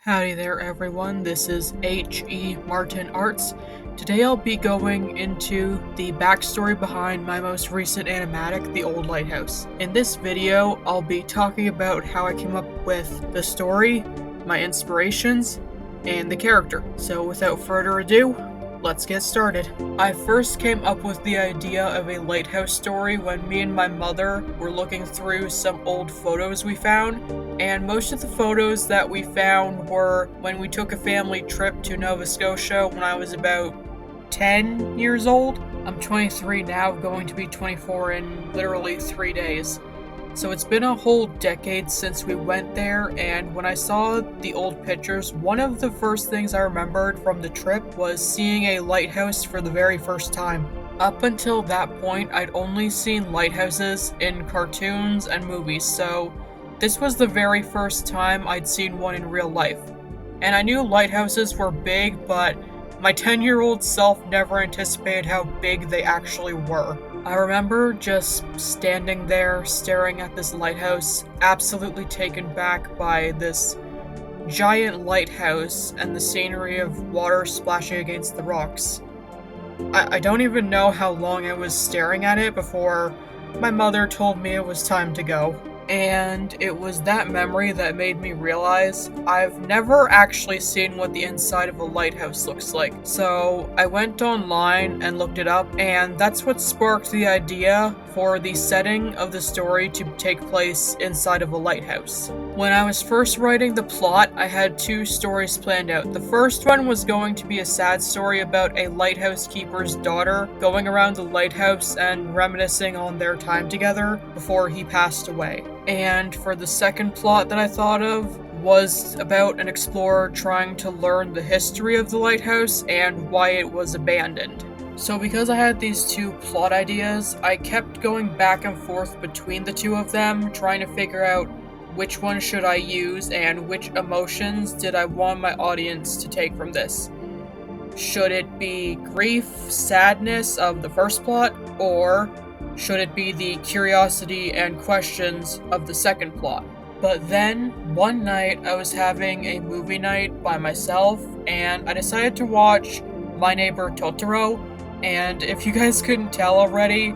Howdy there everyone, this is H.E.Martin Arts. Today I'll be going into the backstory behind my most recent animatic, the Old Lighthouse. In this video, I'll be talking about how I came up with the story, my inspirations, and the character. So without further ado, let's get started. I first came up with the idea of a lighthouse story when me and my mother were looking through some old photos we found, and most of the photos that we found were when we took a family trip to Nova Scotia when I was about 10 years old. I'm 23 now, going to be 24 in literally 3 days. So it's been a whole decade since we went there, and when I saw the old pictures, one of the first things I remembered from the trip was seeing a lighthouse for the very first time. Up until that point, I'd only seen lighthouses in cartoons and movies, so this was the very first time I'd seen one in real life. And I knew lighthouses were big, but my 10-year-old self never anticipated how big they actually were. I remember just standing there, staring at this lighthouse, absolutely taken back by this giant lighthouse and the scenery of water splashing against the rocks. I don't even know how long I was staring at it before my mother told me it was time to go. And it was that memory that made me realize I've never actually seen what the inside of a lighthouse looks like. So I went online and looked it up, and that's what sparked the idea for the setting of the story to take place inside of a lighthouse. When I was first writing the plot, I had two stories planned out. The first one was going to be a sad story about a lighthouse keeper's daughter going around the lighthouse and reminiscing on their time together before he passed away. And for the second plot that I thought of was about an explorer trying to learn the history of the lighthouse and why it was abandoned. So because I had these two plot ideas, I kept going back and forth between the two of them, trying to figure out which one should I use and which emotions did I want my audience to take from this. Should it be grief, sadness of the first plot, or should it be the curiosity and questions of the second plot? But then, one night, I was having a movie night by myself, and I decided to watch My Neighbor Totoro, and if you guys couldn't tell already,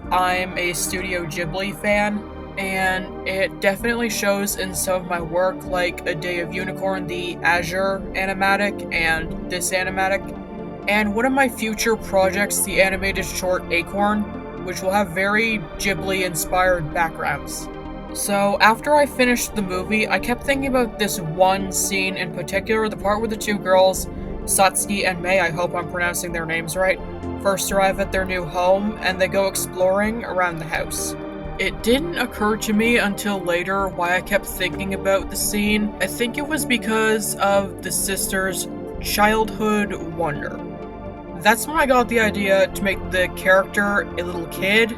I'm a Studio Ghibli fan, and it definitely shows in some of my work, like A Day of Unicorn, the Azure Animatic, and this Animatic, and one of my future projects, the animated short Acorn, which will have very Ghibli-inspired backgrounds. So after I finished the movie, I kept thinking about this one scene in particular, the part where the two girls, Satsuki and Mei, I hope I'm pronouncing their names right, first arrive at their new home, and they go exploring around the house. It didn't occur to me until later why I kept thinking about the scene. I think it was because of the sister's childhood wonder. That's when I got the idea to make the character a little kid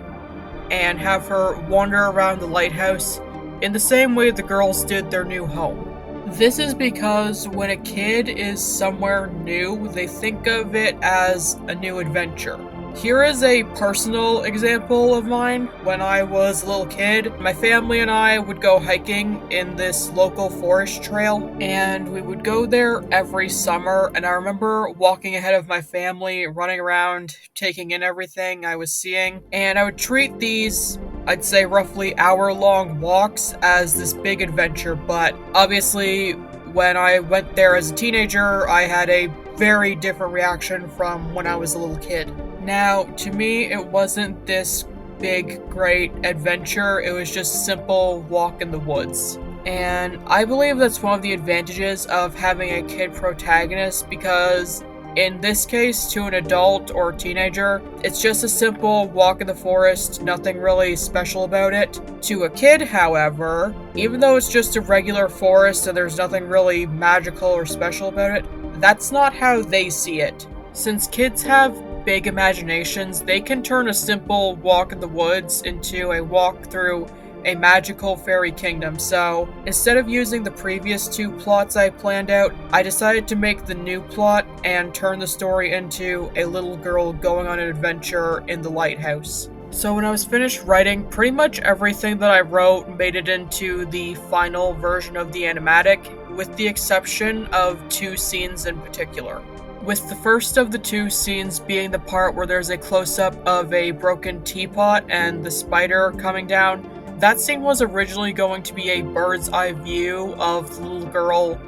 and have her wander around the lighthouse in the same way the girls did their new home. This is because when a kid is somewhere new, they think of it as a new adventure. Here is a personal example of mine. When I was a little kid, my family and I would go hiking in this local forest trail, and we would go there every summer, and I remember walking ahead of my family, running around, taking in everything I was seeing, and I would treat these, I'd say roughly hour-long walks as this big adventure, but obviously when I went there as a teenager, I had a very different reaction from when I was a little kid. Now, to me, it wasn't this big, great adventure, it was just a simple walk in the woods. And I believe that's one of the advantages of having a kid protagonist, because in this case, to an adult or teenager, it's just a simple walk in the forest, nothing really special about it. To a kid, however, even though it's just a regular forest and there's nothing really magical or special about it, that's not how they see it. Since kids have big imaginations, they can turn a simple walk in the woods into a walk through a magical fairy kingdom. So instead of using the previous two plots I planned out, I decided to make the new plot and turn the story into a little girl going on an adventure in the lighthouse. So when I was finished writing, pretty much everything that I wrote made it into the final version of the animatic, with the exception of two scenes in particular. With the first of the two scenes being the part where there's a close-up of a broken teapot and the spider coming down. That scene was originally going to be a bird's eye view of the little girl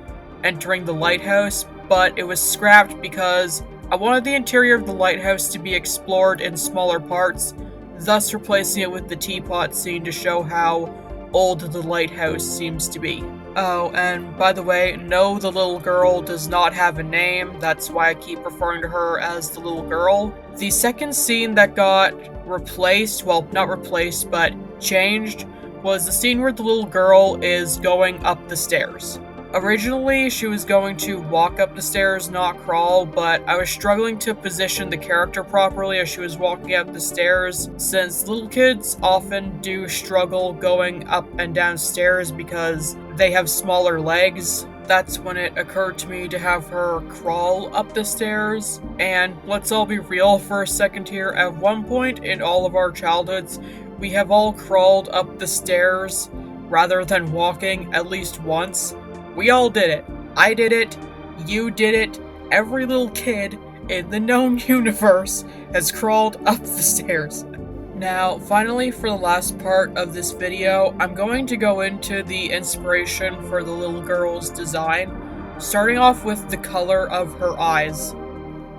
entering the lighthouse, but it was scrapped because I wanted the interior of the lighthouse to be explored in smaller parts, thus replacing it with the teapot scene to show how old the lighthouse seems to be. Oh, and by the way, no, the little girl does not have a name. That's why I keep referring to her as the little girl. The second scene that got replaced, well, not replaced, but changed, was the scene where the little girl is going up the stairs. Originally, she was going to walk up the stairs, not crawl, but I was struggling to position the character properly as she was walking up the stairs, since little kids often do struggle going up and down stairs because they have smaller legs. That's when it occurred to me to have her crawl up the stairs. And let's all be real for a second here, at one point in all of our childhoods, we have all crawled up the stairs rather than walking at least once. We all did it. I did it. You did it. Every little kid in the known universe has crawled up the stairs. Now, finally, for the last part of this video, I'm going to go into the inspiration for the little girl's design, starting off with the color of her eyes.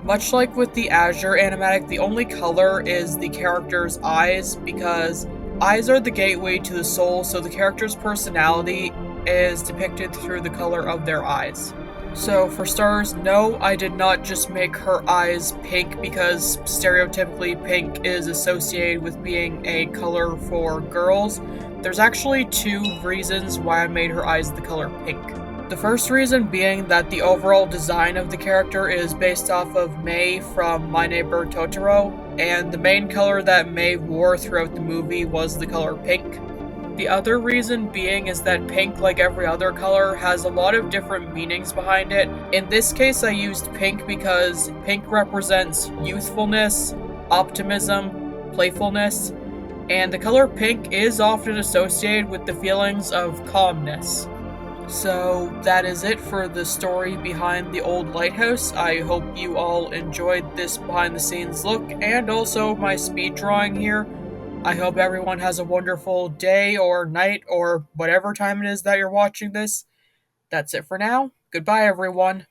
Much like with the Azure animatic, the only color is the character's eyes, because eyes are the gateway to the soul, so the character's personality is depicted through the color of their eyes. So for starters, no, I did not just make her eyes pink because stereotypically pink is associated with being a color for girls. There's actually two reasons why I made her eyes the color pink. The first reason being that the overall design of the character is based off of Mei from My Neighbor Totoro, and the main color that Mei wore throughout the movie was the color pink. The other reason being is that pink, like every other color, has a lot of different meanings behind it. In this case, I used pink because pink represents youthfulness, optimism, playfulness, and the color pink is often associated with the feelings of calmness. So that is it for the story behind the Old Lighthouse. I hope you all enjoyed this behind the scenes look and also my speed drawing here. I hope everyone has a wonderful day or night or whatever time it is that you're watching this. That's it for now. Goodbye, everyone.